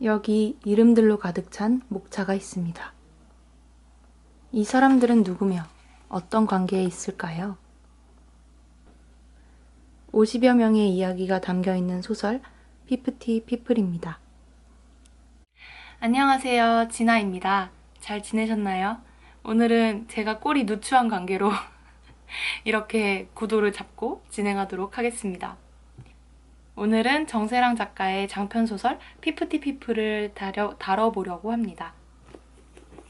여기 이름들로 가득 찬 목차가 있습니다. 이 사람들은 누구며 어떤 관계에 있을까요? 50여 명의 이야기가 담겨있는 소설 피프티 피플입니다. 안녕하세요, 진아입니다. 잘 지내셨나요? 오늘은 제가 꼴이 누추한 관계로 이렇게 구도를 잡고 진행하도록 하겠습니다. 오늘은 정세랑 작가의 장편소설 피프티 피플을 다뤄보려고 합니다.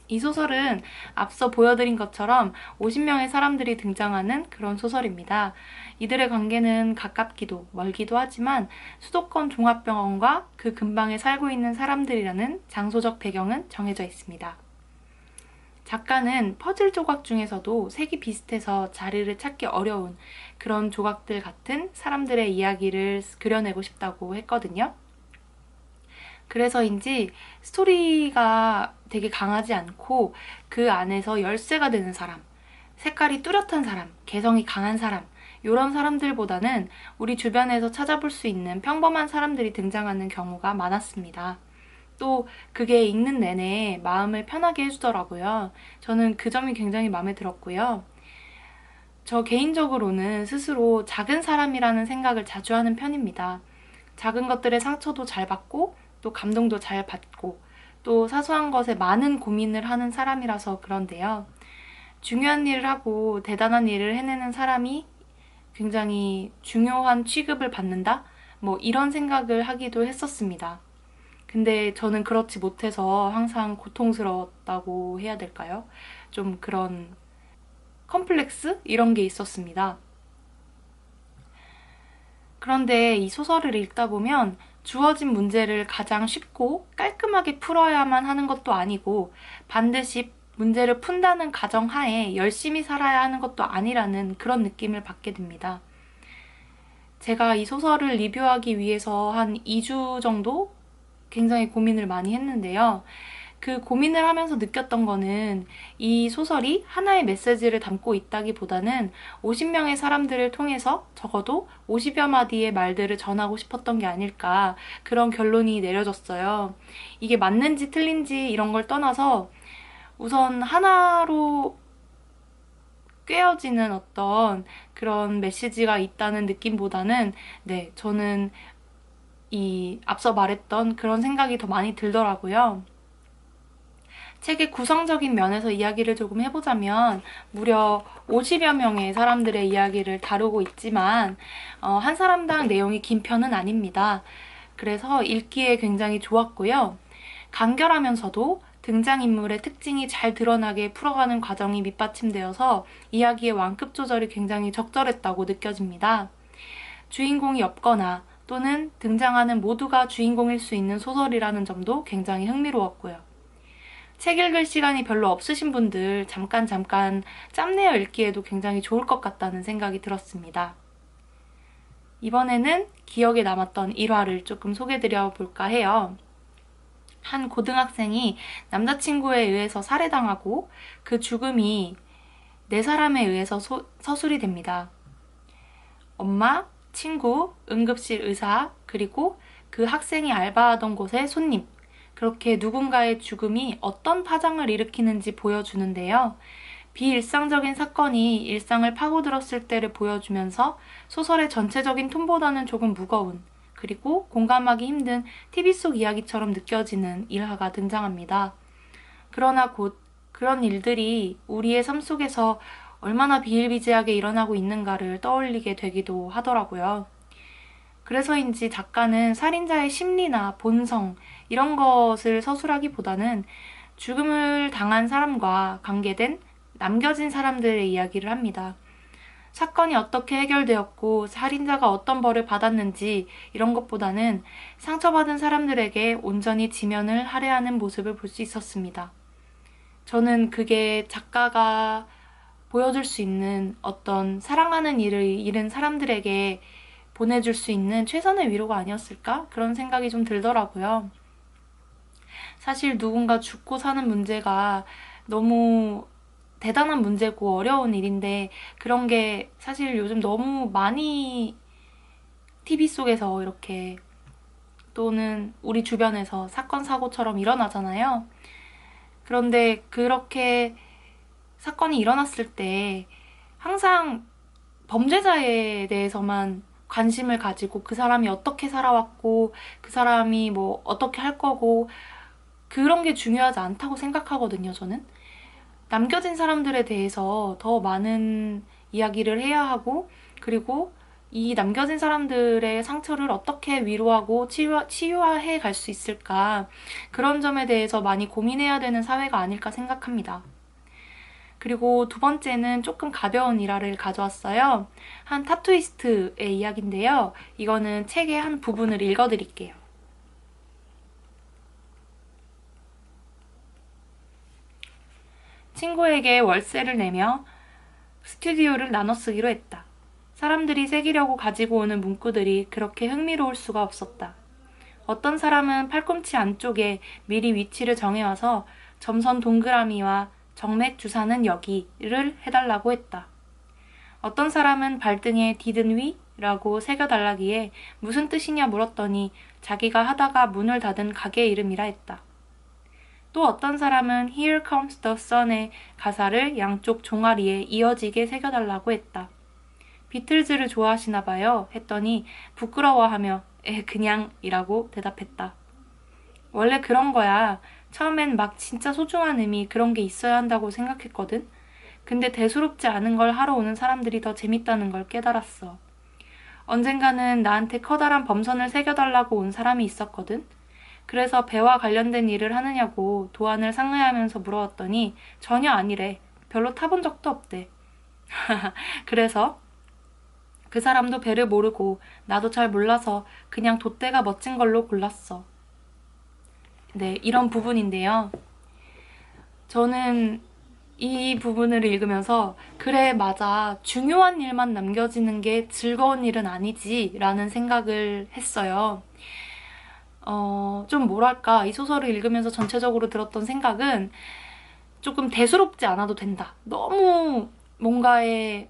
이 소설은 앞서 보여드린 것처럼 50명의 사람들이 등장하는 그런 소설입니다. 이들의 관계는 가깝기도 멀기도 하지만 수도권 종합병원과 그 근방에 살고 있는 사람들이라는 장소적 배경은 정해져 있습니다. 작가는 퍼즐 조각 중에서도 색이 비슷해서 자리를 찾기 어려운 그런 조각들 같은 사람들의 이야기를 그려내고 싶다고 했거든요. 그래서인지 스토리가 되게 강하지 않고 그 안에서 열쇠가 되는 사람, 색깔이 뚜렷한 사람, 개성이 강한 사람, 이런 사람들보다는 우리 주변에서 찾아볼 수 있는 평범한 사람들이 등장하는 경우가 많았습니다. 또 그게 읽는 내내 마음을 편하게 해주더라고요. 저는 그 점이 굉장히 마음에 들었고요. 저 개인적으로는 스스로 작은 사람이라는 생각을 자주 하는 편입니다. 작은 것들의 상처도 잘 받고 또 감동도 잘 받고 또 사소한 것에 많은 고민을 하는 사람이라서 그런데요. 중요한 일을 하고 대단한 일을 해내는 사람이 굉장히 중요한 취급을 받는다? 뭐 이런 생각을 하기도 했었습니다. 근데 저는 그렇지 못해서 항상 고통스러웠다고 해야 될까요? 좀 그런 컴플렉스? 이런 게 있었습니다. 그런데 이 소설을 읽다 보면 주어진 문제를 가장 쉽고 깔끔하게 풀어야만 하는 것도 아니고 반드시 문제를 푼다는 가정하에 열심히 살아야 하는 것도 아니라는 그런 느낌을 받게 됩니다. 제가 이 소설을 리뷰하기 위해서 한 2주 정도 굉장히 고민을 많이 했는데요. 그 고민을 하면서 느꼈던 거는 이 소설이 하나의 메시지를 담고 있다기보다는 50명의 사람들을 통해서 적어도 50여 마디의 말들을 전하고 싶었던 게 아닐까 그런 결론이 내려졌어요. 이게 맞는지 틀린지 이런 걸 떠나서 우선 하나로 꿰어지는 어떤 그런 메시지가 있다는 느낌보다는 저는 이 앞서 말했던 그런 생각이 더 많이 들더라고요. 책의 구성적인 면에서 이야기를 조금 해보자면 무려 50여 명의 사람들의 이야기를 다루고 있지만 한 사람당 내용이 긴 편은 아닙니다. 그래서 읽기에 굉장히 좋았고요. 간결하면서도 등장인물의 특징이 잘 드러나게 풀어가는 과정이 밑받침되어서 이야기의 완급 조절이 굉장히 적절했다고 느껴집니다. 주인공이 없거나 또는 등장하는 모두가 주인공일 수 있는 소설이라는 점도 굉장히 흥미로웠고요. 책 읽을 시간이 별로 없으신 분들 잠깐 짬내어 읽기에도 굉장히 좋을 것 같다는 생각이 들었습니다. 이번에는 기억에 남았던 일화를 조금 소개드려 볼까 해요. 한 고등학생이 남자친구에 의해서 살해당하고 그 죽음이 네 사람에 의해서 서술이 됩니다. 엄마, 친구, 응급실 의사, 그리고 그 학생이 알바하던 곳의 손님. 그렇게 누군가의 죽음이 어떤 파장을 일으키는지 보여주는데요. 비일상적인 사건이 일상을 파고들었을 때를 보여주면서 소설의 전체적인 톤보다는 조금 무거운 그리고 공감하기 힘든 TV 속 이야기처럼 느껴지는 일화가 등장합니다. 그러나 곧 그런 일들이 우리의 삶 속에서 얼마나 비일비재하게 일어나고 있는가를 떠올리게 되기도 하더라고요. 그래서인지 작가는 살인자의 심리나 본성 이런 것을 서술하기보다는 죽음을 당한 사람과 관계된 남겨진 사람들의 이야기를 합니다. 사건이 어떻게 해결되었고 살인자가 어떤 벌을 받았는지 이런 것보다는 상처받은 사람들에게 온전히 지면을 할애하는 모습을 볼 수 있었습니다. 저는 그게 작가가 보여줄 수 있는 어떤 사랑하는 일을 잃은 사람들에게 보내줄 수 있는 최선의 위로가 아니었을까? 그런 생각이 좀 들더라고요. 사실 누군가 죽고 사는 문제가 너무 대단한 문제고 어려운 일인데 그런 게 사실 요즘 너무 많이 TV 속에서 이렇게 또는 우리 주변에서 사건, 사고처럼 일어나잖아요. 그런데 그렇게 사건이 일어났을 때 항상 범죄자에 대해서만 관심을 가지고 그 사람이 어떻게 살아왔고 그 사람이 뭐 어떻게 할 거고 그런 게 중요하지 않다고 생각하거든요, 저는. 남겨진 사람들에 대해서 더 많은 이야기를 해야 하고 그리고 이 남겨진 사람들의 상처를 어떻게 위로하고 치유해 갈 수 있을까 그런 점에 대해서 많이 고민해야 되는 사회가 아닐까 생각합니다. 그리고 두 번째는 조금 가벼운 일화를 가져왔어요. 한 타투이스트의 이야기인데요. 이거는 책의 한 부분을 읽어드릴게요. 친구에게 월세를 내며 스튜디오를 나눠 쓰기로 했다. 사람들이 새기려고 가지고 오는 문구들이 그렇게 흥미로울 수가 없었다. 어떤 사람은 팔꿈치 안쪽에 미리 위치를 정해와서 점선 동그라미와 정맥 주사는 여기를 해달라고 했다. 어떤 사람은 발등에 디든 위라고 새겨달라기에 무슨 뜻이냐 물었더니 자기가 하다가 문을 닫은 가게 이름이라 했다. 또 어떤 사람은 Here Comes the Sun의 가사를 양쪽 종아리에 이어지게 새겨달라고 했다. 비틀즈를 좋아하시나 봐요 했더니 부끄러워하며 그냥이라고 대답했다. 원래 그런 거야. 처음엔 막 진짜 소중한 의미 그런 게 있어야 한다고 생각했거든. 근데 대수롭지 않은 걸 하러 오는 사람들이 더 재밌다는 걸 깨달았어. 언젠가는 나한테 커다란 범선을 새겨달라고 온 사람이 있었거든. 그래서 배와 관련된 일을 하느냐고 도안을 상의하면서 물어봤더니 전혀 아니래. 별로 타본 적도 없대. 그래서 그 사람도 배를 모르고 나도 잘 몰라서 그냥 돛대가 멋진 걸로 골랐어. 네, 이런 부분인데요. 저는 이 부분을 읽으면서 그래, 맞아. 중요한 일만 남겨지는 게 즐거운 일은 아니지 라는 생각을 했어요. 좀 뭐랄까, 이 소설을 읽으면서 전체적으로 들었던 생각은 조금 대수롭지 않아도 된다. 너무 뭔가에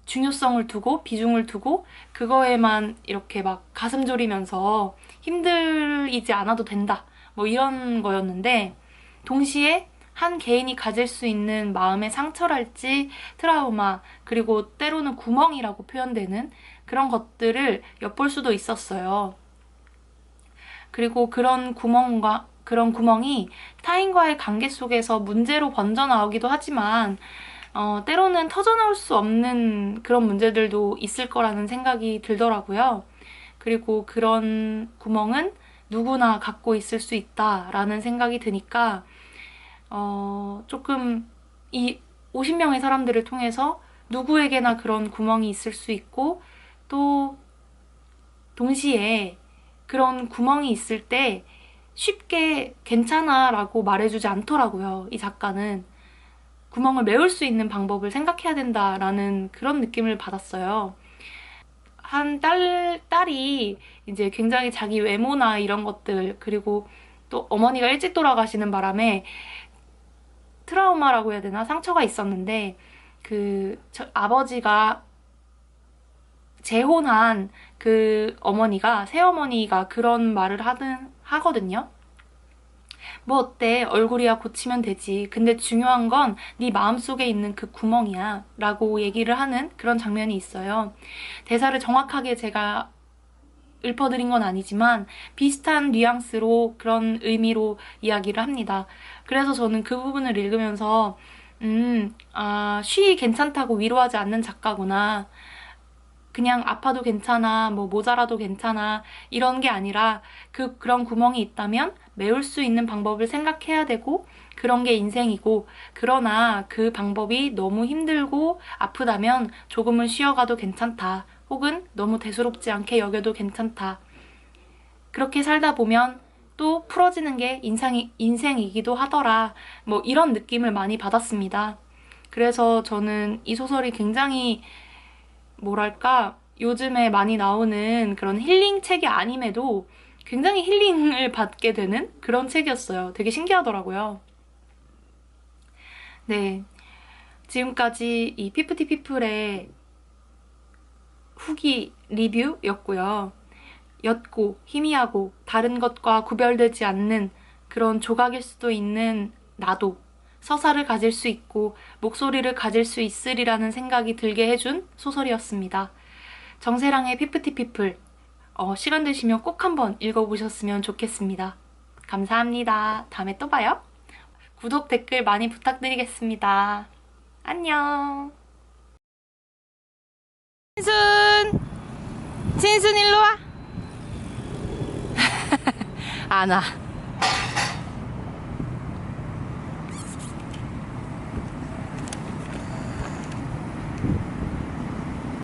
중요성을 두고 비중을 두고 그거에만 이렇게 막 가슴 졸이면서 힘들이지 않아도 된다. 뭐 이런 거였는데 동시에 한 개인이 가질 수 있는 마음의 상처랄지 트라우마 그리고 때로는 구멍이라고 표현되는 그런 것들을 엿볼 수도 있었어요. 그리고 그런 구멍이 타인과의 관계 속에서 문제로 번져나오기도 하지만 때로는 터져나올 수 없는 그런 문제들도 있을 거라는 생각이 들더라고요. 그리고 그런 구멍은 누구나 갖고 있을 수 있다라는 생각이 드니까 조금 이 50명의 사람들을 통해서 누구에게나 그런 구멍이 있을 수 있고 또 동시에 그런 구멍이 있을 때 쉽게 괜찮아 라고 말해주지 않더라고요. 이 작가는 구멍을 메울 수 있는 방법을 생각해야 된다라는 그런 느낌을 받았어요. 한 딸이 이제 굉장히 자기 외모나 이런 것들 그리고 또 어머니가 일찍 돌아가시는 바람에 트라우마라고 해야 되나? 상처가 있었는데 아버지가 재혼한 그 어머니가 새어머니가 그런 말을 하거든요. 뭐 어때? 얼굴이야 고치면 되지. 근데 중요한 건 네 마음속에 있는 그 구멍이야 라고 얘기를 하는 그런 장면이 있어요. 대사를 정확하게 제가 읊어드린 건 아니지만 비슷한 뉘앙스로 그런 의미로 이야기를 합니다. 그래서 저는 그 부분을 읽으면서 쉬 괜찮다고 위로하지 않는 작가구나. 그냥 아파도 괜찮아, 뭐 모자라도 괜찮아 이런 게 아니라 그런 구멍이 있다면 메울 수 있는 방법을 생각해야 되고 그런 게 인생이고 그러나 그 방법이 너무 힘들고 아프다면 조금은 쉬어가도 괜찮다. 혹은 너무 대수롭지 않게 여겨도 괜찮다. 그렇게 살다 보면 또 풀어지는 게 인생이기도 하더라. 뭐 이런 느낌을 많이 받았습니다. 그래서 저는 이 소설이 굉장히 뭐랄까 요즘에 많이 나오는 그런 힐링 책이 아님에도 굉장히 힐링을 받게 되는 그런 책이었어요. 되게 신기하더라고요. 네, 지금까지 이 피프티피플의 후기 리뷰였고요. 옅고 희미하고 다른 것과 구별되지 않는 그런 조각일 수도 있는 나도 서사를 가질 수 있고 목소리를 가질 수 있으리라는 생각이 들게 해준 소설이었습니다. 정세랑의 피프티피플, 시간 되시면 꼭 한번 읽어보셨으면 좋겠습니다. 감사합니다. 다음에 또 봐요. 구독, 댓글 많이 부탁드리겠습니다. 안녕. 진순 일로 와. 안 와.